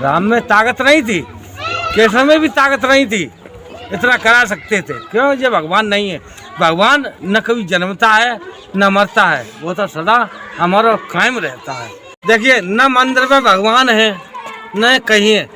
राम में ताकत नहीं थी, कृष्ण में भी ताकत नहीं थी, इतना करा सकते थे। क्यों? ये भगवान नहीं है। भगवान न कभी जन्मता है न मरता है, वो तो सदा हमारा कायम रहता है। देखिए, न मंदिर में भगवान है न कहीं है।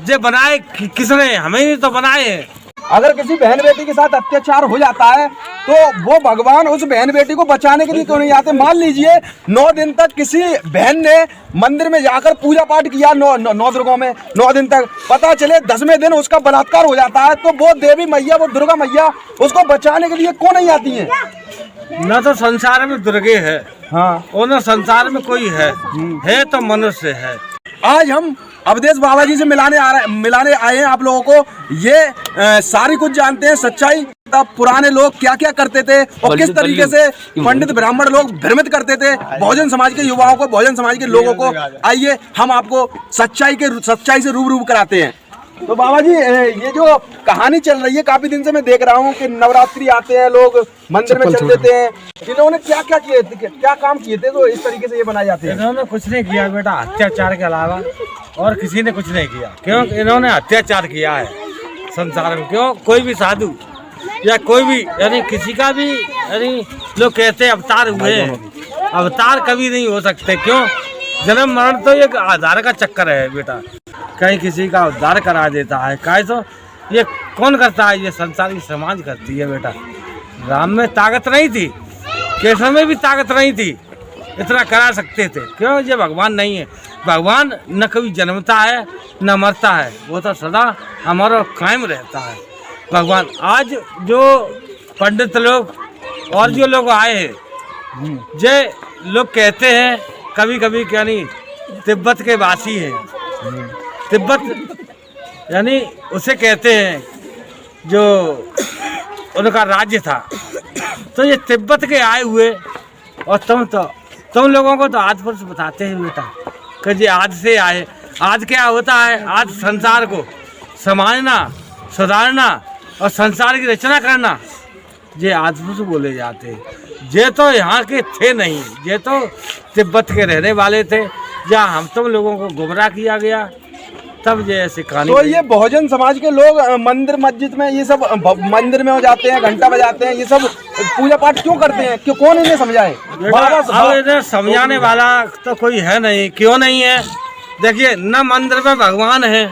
ये बनाए किसने? हमें ही तो बनाए हैं। अगर किसी बहन बेटी के साथ अत्याचार हो जाता है तो वो भगवान उस बहन बेटी को बचाने के लिए क्यों नहीं आते? मान लीजिए 9 दिन तक किसी बहन ने मंदिर में जाकर पूजा पाठ किया, नौ दुर्गों में 9 दिन तक, पता चले 10वें दिन उसका बलात्कार हो जाता है, तो वो देवी मैया, वो दुर्गा मैया उसको बचाने के लिए क्यों नहीं आती हैं? न तो संसार में दुर्गे है, हाँ, और न संसार में कोई है तो मनुष्य है। आज हम अवधेश बाबा जी से मिलाने आए हैं आप लोगों को। ये सारी कुछ जानते हैं सच्चाई, तब पुराने लोग क्या क्या करते थे और किस तरीके से पंडित ब्राह्मण लोग भ्रमित करते थे बहुजन समाज के युवाओं को, बहुजन समाज के लोगों को। आइए हम आपको सच्चाई से रूबरू कराते हैं। तो बाबा जी, ये जो कहानी चल रही है, काफी दिन से मैं देख रहा हूँ कि नवरात्रि आते हैं, लोग मंदिर में चल देते हैं। इन्होंने क्या क्या किए थे, क्या काम किए थे तो इस तरीके से ये बनाए जाते हैं? इन्होंने कुछ नहीं किया बेटा, अत्याचार के अलावा और किसी ने कुछ नहीं किया। क्यों? इन्होंने अत्याचार किया है संसार में। क्यों? कोई भी साधु या कोई भी, यानी किसी का भी, यानी लोग कहते हैं अवतार हुए, अवतार कभी नहीं हो सकते। क्यों? जन्म मरण तो एक आधार का चक्कर है बेटा, कहीं किसी का उद्धार करा देता है। काहे तो ये कौन करता है? ये संसारी समाज करती है बेटा। राम में ताकत नहीं थी, कृष्ण में भी ताकत नहीं थी, इतना करा सकते थे। क्यों? ये भगवान नहीं है। भगवान न कभी जन्मता है न मरता है, वो तो सदा हमारा कायम रहता है भगवान। आज जो पंडित लोग और जो लोग आए हैं, जे लोग कहते हैं कभी कभी, क्या नहीं, तिब्बत के वासी हैं। तिब्बत यानी उसे कहते हैं जो उनका राज्य था। तो ये तिब्बत के आए हुए, और तुम लोगों को तो आज पुरुष बताते हैं बेटा कि ये आज से आए। आज क्या होता है? आज संसार को संभालना, सुधारना और संसार की रचना करना, ये आज पुरुष बोले जाते हैं। ये तो यहाँ के थे नहीं, ये तो तिब्बत के रहने वाले थे, जहाँ हम तुम लोगों को गुमराह किया गया, तब ये ऐसी कहानी। तो ये बहुजन समाज के लोग मंदिर मस्जिद में ये सब मंदिर में हो जाते हैं, घंटा बजाते हैं, ये सब पूजा पाठ क्यों करते हैं? क्यों? कौन इन्हें समझाए? अब इन्हें समझाने वाला तो कोई है नहीं। क्यों नहीं है? देखिए, न मंदिर में भगवान है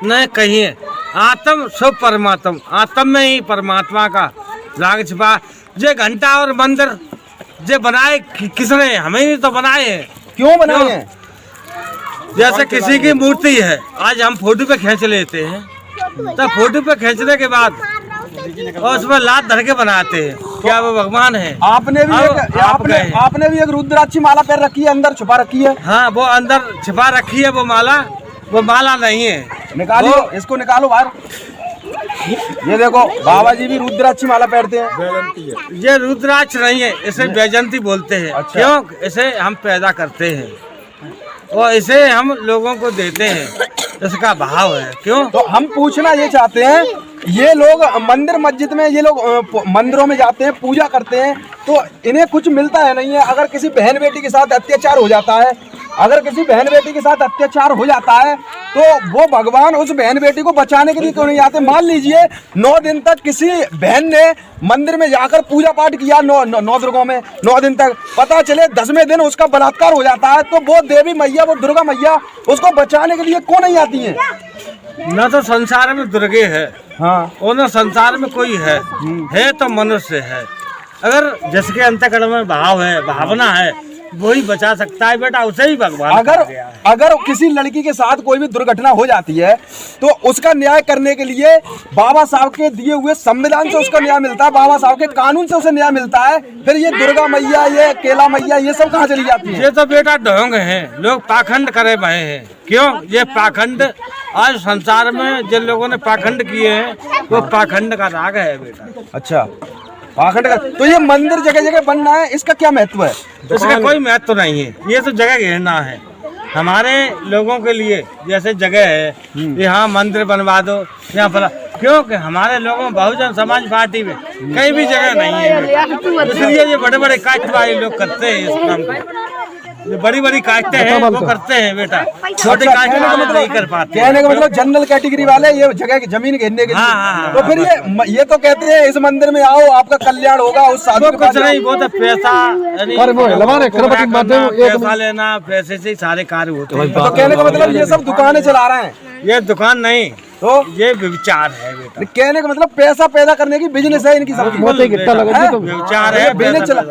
न कहीं है। आत्म सब परमात्म, आत्म में ही परमात्मा का राग छिपा। ये घंटा और मंदिर ये बनाए किसने? हमें ही तो बनाए हैं। क्यों बनाए हैं? जैसे किसी की मूर्ति है, आज हम फोटो पे खींच लेते हैं, तो फोटो पे खींचने के बाद और उसमें लात धर के बनाते हैं, क्या वो भगवान है? आपने भी एक रुद्राक्षी माला पैर रखी है, अंदर छुपा रखी है। हाँ, वो अंदर छुपा रखी है, वो माला नहीं है। निकालो, इसको निकालो बाहर। ये देखो, बाबा जी भी रुद्राक्षी माला पहनते हैं। ये रुद्राक्ष नहीं है, इसे वैजयंती बोलते हैं। अच्छा। क्यों? इसे हम पैदा करते हैं और इसे हम लोगों को देते हैं, इसका भाव है। क्यों? तो हम पूछना ये चाहते हैं, ये लोग मंदिर मस्जिद में, ये लोग मंदिरों में जाते हैं, पूजा करते हैं, तो इन्हें कुछ मिलता है नहीं है? अगर किसी बहन बेटी के साथ अत्याचार हो जाता है, तो वो भगवान उस बहन बेटी को बचाने के लिए क्यों नहीं आते? मान लीजिए 9 दिन तक किसी बहन ने मंदिर में जाकर पूजा पाठ किया, नौ दुर्गों में 9 दिन तक, पता चले 10वें दिन उसका बलात्कार हो जाता है, तो वो देवी मैया, वो दुर्गा मैया उसको बचाने के लिए क्यों नहीं आती हैं? न तो संसार में दुर्गे है, हाँ, और न संसार में कोई है तो मनुष्य है। अगर जिसके अंतःकरण में भाव है, भावना है, वही बचा सकता है बेटा, उसे ही भगवान। अगर किसी लड़की के साथ कोई भी दुर्घटना हो जाती है तो उसका न्याय करने के लिए बाबा साहब के दिए हुए संविधान से उसका न्याय मिलता है, बाबा साहब के कानून से उसे न्याय मिलता है। फिर ये दुर्गा मैया, ये केला मैया, ये सब कहाँ चली जाती है? ये तो बेटा ढोंग है, लोग पाखंड करे भय हैं। क्यों? ये पाखंड आज संसार में जिन लोगों ने पाखंड किए हैं, वो पाखंड का राग है बेटा। अच्छा, पाखंड का। तो ये मंदिर जगह जगह बनना है, इसका क्या महत्व है? इसका कोई महत्व नहीं है, ये तो जगह घेरना है हमारे लोगों के लिए। जैसे जगह है, यहाँ मंदिर बनवा दो, यहाँ पर। क्योंकि हमारे लोगों बहुजन समाज पार्टी में कहीं भी जगह नहीं है, इसलिए ये बड़े बड़े कास्ट वाले लोग करते हैं इस काम को। जो बड़ी बड़ी काटते हैं वो करते हैं बेटा, छोटे अच्छा, काटने वाले नहीं कर पाते। कहने का मतलब जनरल कैटेगरी वाले ये जगह की जमीन घेरने के लिए। हाँ, तो फिर ये तो कहते हैं इस मंदिर में आओ आपका कल्याण होगा, उस साधु वो के कुछ पास नहीं, वो तो पैसा पैसा लेना, पैसे से ही सारे कार्य होते हैं। तो कहने का मतलब ये सब दुकानें चला रहे हैं, ये दुकान नहीं तो ये विचार है बेटा, कहने का मतलब पैसा पैदा करने की बिजनेस है इनकी सब। विचार है बिजनेस चला।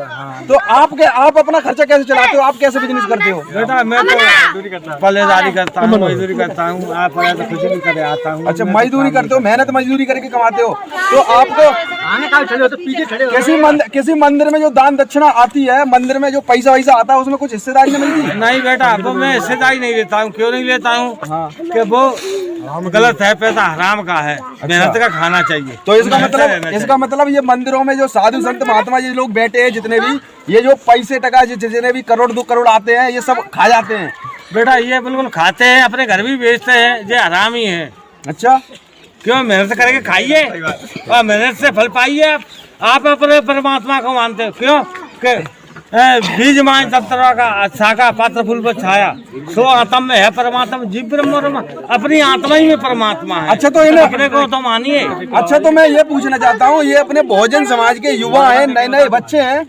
तो आप अपना खर्चा कैसे चलाते हो, आप कैसे बिजनेस करते हो? बेटा मैं तो पल्लेदारी करता हूँ, मजदूरी करता हूँ, आप तो कुछ भी करे आता हूँ। अच्छा, मजदूरी करते हो, मेहनत मजदूरी करके कमाते हो। तो आपको किसी मंदिर में जो दान दक्षिणा आती है, मंदिर में जो पैसा वैसा आता है, उसमें कुछ हिस्सेदारी नहीं मिलती? नहीं बेटा, अब मैं हिस्सेदारी नहीं लेता हूँ। क्यों नहीं लेता हूँ? कि वो गलत है, पैसा हराम का है, मेहनत का खाना चाहिए। तो इसका मतलब ये मंदिरों में जो साधु संत महात्मा जी लोग बैठे हैं, जितने भी ये जो पैसे टका जितने भी करोड़ 2 करोड़ आते हैं, ये सब खा जाते हैं? बेटा ये बिल्कुल खाते हैं, अपने घर भी बेचते हैं, ये हराम ही है। अच्छा, क्यों? मेहनत करके खाइए और मेहनत से फल पाइए। आप अपने परमात्मा को मानते हो, क्यों? कि बीज मान सब तरह का शाखा पात्र फूल पर छाया, सो आत्मा में है परमात्मा, जीव ब्रह्म, अपनी आत्मा ही में परमात्मा है। अच्छा, तो इन्हें अपने को तो मानिए। अच्छा, तो मैं ये पूछना चाहता हूँ, ये अपने बहुजन समाज के युवा हैं, नए नए बच्चे हैं,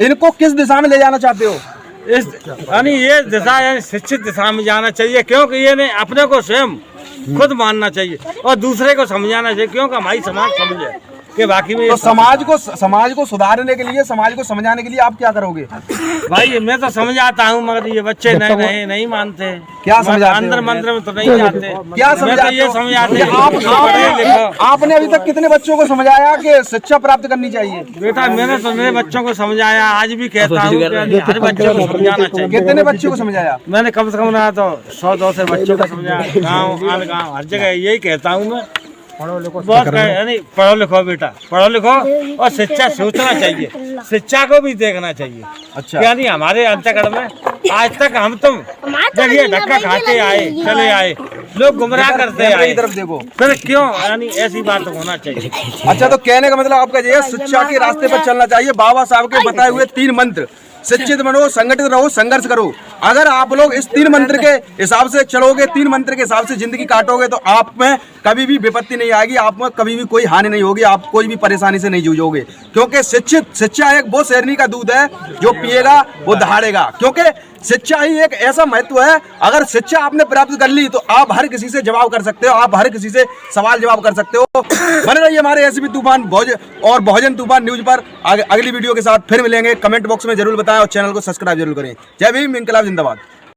इनको किस दिशा में ले जाना चाहते हो? इस यानी ये दिशा यानी शिक्षित दिशा में जाना चाहिए, क्योंकि ये नहीं अपने को स्वयं खुद मानना चाहिए और दूसरे को समझाना चाहिए, क्योंकि हमारी समाज समझे कि बाकी में। तो समाज को सुधारने के लिए, समाज को समझाने के लिए आप क्या करोगे? भाई मैं तो समझ आता हूँ, मगर ये बच्चे नए नहीं मानते। क्या समझाते? अंदर मंदिर में तो नहीं जाते। क्या समझाते? ये समझाते आपने अभी तक कितने बच्चों को समझाया कि शिक्षा प्राप्त करनी चाहिए? बेटा मैंने तो मेरे बच्चों को समझाया, आज भी कहता हूँ हर बच्चों को समझाना चाहिए। कितने बच्चों को समझाया? मैंने कम से कम ना तो 100-200 बच्चों को समझाया, गाँव आल गाँव हर जगह यही कहता हूँ मैं। बहुत नहीं, पढ़ो लिखो बेटा, पढ़ो लिखो और शिक्षा सोचना चाहिए, शिक्षा को भी देखना चाहिए। अच्छा, यानी हमारे अंतःकरण में आज तक हम तुम देखिए धक्का खाते आए, चले आए, लोग गुमराह करते आए, तरफ देखो, फिर क्यों? यानी ऐसी बात होना चाहिए। अच्छा, तो कहने का मतलब आपका ये शिक्षा के रास्ते पर चलना चाहिए। बाबा साहब के बताए हुए 3 मंत्र, शिक्षित बनो, संगठित रहो, संघर्ष करो। अगर आप लोग इस 3 मंत्र के हिसाब से चलोगे, 3 मंत्र के हिसाब से जिंदगी काटोगे, तो आप में कभी भी विपत्ति नहीं आएगी, आप में कभी भी कोई हानि नहीं होगी, आप कोई भी परेशानी से नहीं जूझोगे। क्योंकि शिक्षा एक वो शेरनी का दूध है, जो पिएगा वो दहाड़ेगा। क्योंकि शिक्षा ही एक ऐसा महत्व है, अगर शिक्षा आपने प्राप्त कर ली तो आप हर किसी से जवाब कर सकते हो, आप हर किसी से सवाल जवाब कर सकते हो। बने रहिए हमारे एसीपी तूफान और बहुजन तूफान न्यूज पर। अगली वीडियो के साथ फिर मिलेंगे। कमेंट बॉक्स में जरूर बताएं और चैनल को सब्सक्राइब जरूर करें। जय भीम, इनकलाब जिंदाबाद।